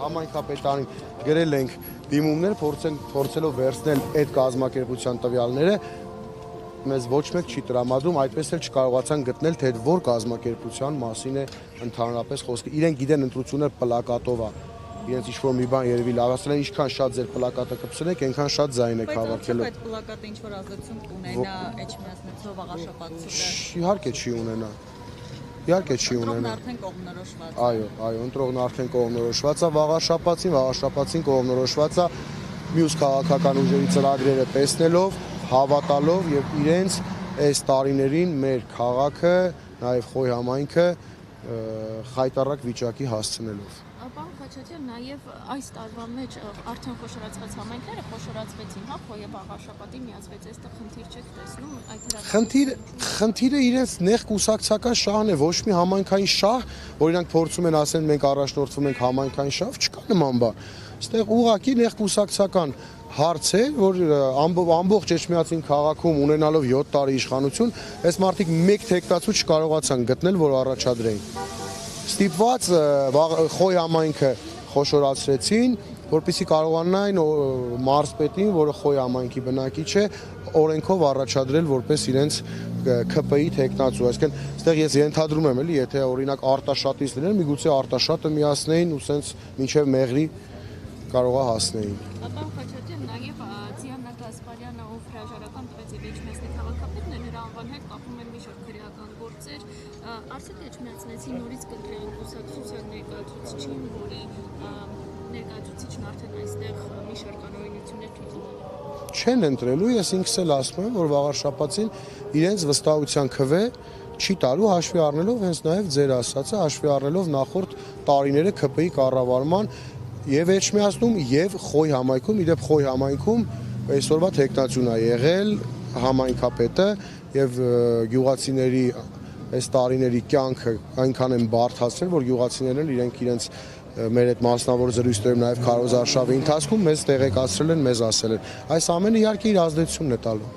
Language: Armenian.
Համայնքապետարին գրել ենք դիմումներ, փորձելով վերցնել այդ կազմակերպության տվյալները, մեզ ոչ մեկ չի տրամադրում, այդպես էլ չկարողացան գտնել, թե որ կազմակերպության մասին է ընդհանրապես խոսքը։ Իրենք գիտեն ընտրություններ պլակատով է, իրենց ինչ-որ մի բան երևի լավ ասել են, ինչքան շատ ձեր պլակատը կպսնեք, այնքան շատ ձայն եք հավաքելու։ Բայց այդ պլակատը ինչ-որ ազդեցություն կունենա Էջմիածնեցով Աղաշապատցու։ Իհարկե չի ունենա։ Իհարկե չի ունենա։ Արդեն կողմնորոշված։ Այո, ընտրողն արդեն կողմնորոշված է, Աղաշապատցին կողմնորոշված է մյուս քաղաքական ուժերի ծրագրերը տեսնելով, հավատալով եւ իրենց այս տարիներին մեր քաղաքը, նաեւ Խոյ համայնքը խայտառակ վիճակի հասցնելով։ Պարոն Խաչատյան, նաև այս տարվա մեջ արդեն խոշորացված համայնքները խոշորացվեցին, հա, Խոյ եւ Աղաշապատի միացվեց, այստեղ խնդիր չեք տեսնում, այդ Խնդիրը իրենց նեղ կուսակցական շահն է, ոչ մի համայնքային շահ, որ իրանք փորձում են ասեն մենք առաջնորդվում ենք համայնքային շահ, չկա նման բան։ Այստեղ ուղղակի նեղ կուսակցական հարց է, որ ամբողջ Էջմիածին քաղաքում ունենալով 7 տարի իշխանություն, այս մարդիկ մեկ թեկտացու չկարողացան գտնել, որ առաջադրեին։ Ստիպված Խոյ համայնքը խոշորացրեցին, որպեսզի կարողանային մարզպետին, որը Խոյ համայնքի բնակիչ է, օրենքով առաջադրել որպես իրենց ՔՊ-ի թեկնածու, այսինքն այստեղ ես ենթադրում եմ, էլի, եթե օրինակ Արտաշատից լիներ, միգուցե Արտաշատը միացնեին ու սենց մինչև Մեղրի կարողա հասնեին։ Պարոն Խաչատյան, նաև Դիանա Գասպարյանը, ով հրաժարական տվեց եւ Էջմիածնի քաղաքապետն է, նրա անվան հետ կապում են մի շարք քրեական գործեր, արդյոք Էջմիածնեցի նորից կընտրեն կուսակցության ներկայացուցիչին, որի ներկայացուցիչն արդեն այստեղ մի շարք անօրինություններ թույլ տվել։ Չեն ընտրելու, ես ինքս էլ ասում եմ, որ Աղաշապատին իրենց վստահության քվե չի տալու, հաշվի առնելով հենց նաև ձեր ասածը, հաշվի առնելով նախորդ տարիները ՔՊ-ի կառավարման եւ Էջմիածնում եւ Խոյ համայնքում, իդեպ Խոյ համայնքում այսօրվա տեխնացիան է եղել համայնքապետը եւ գյուղացիների այս տարիների կյանքը այնքան են բարդացրել, որ գյուղացիներն էլ իրենց մեր այդ մասնավոր զրույցներում նաեւ քարոզարշավի ընթացքում մեզ տեղեկացրել են, մեզ ասել են։ Այս ամենը իհարկե իր ազդեցությունն է տալու։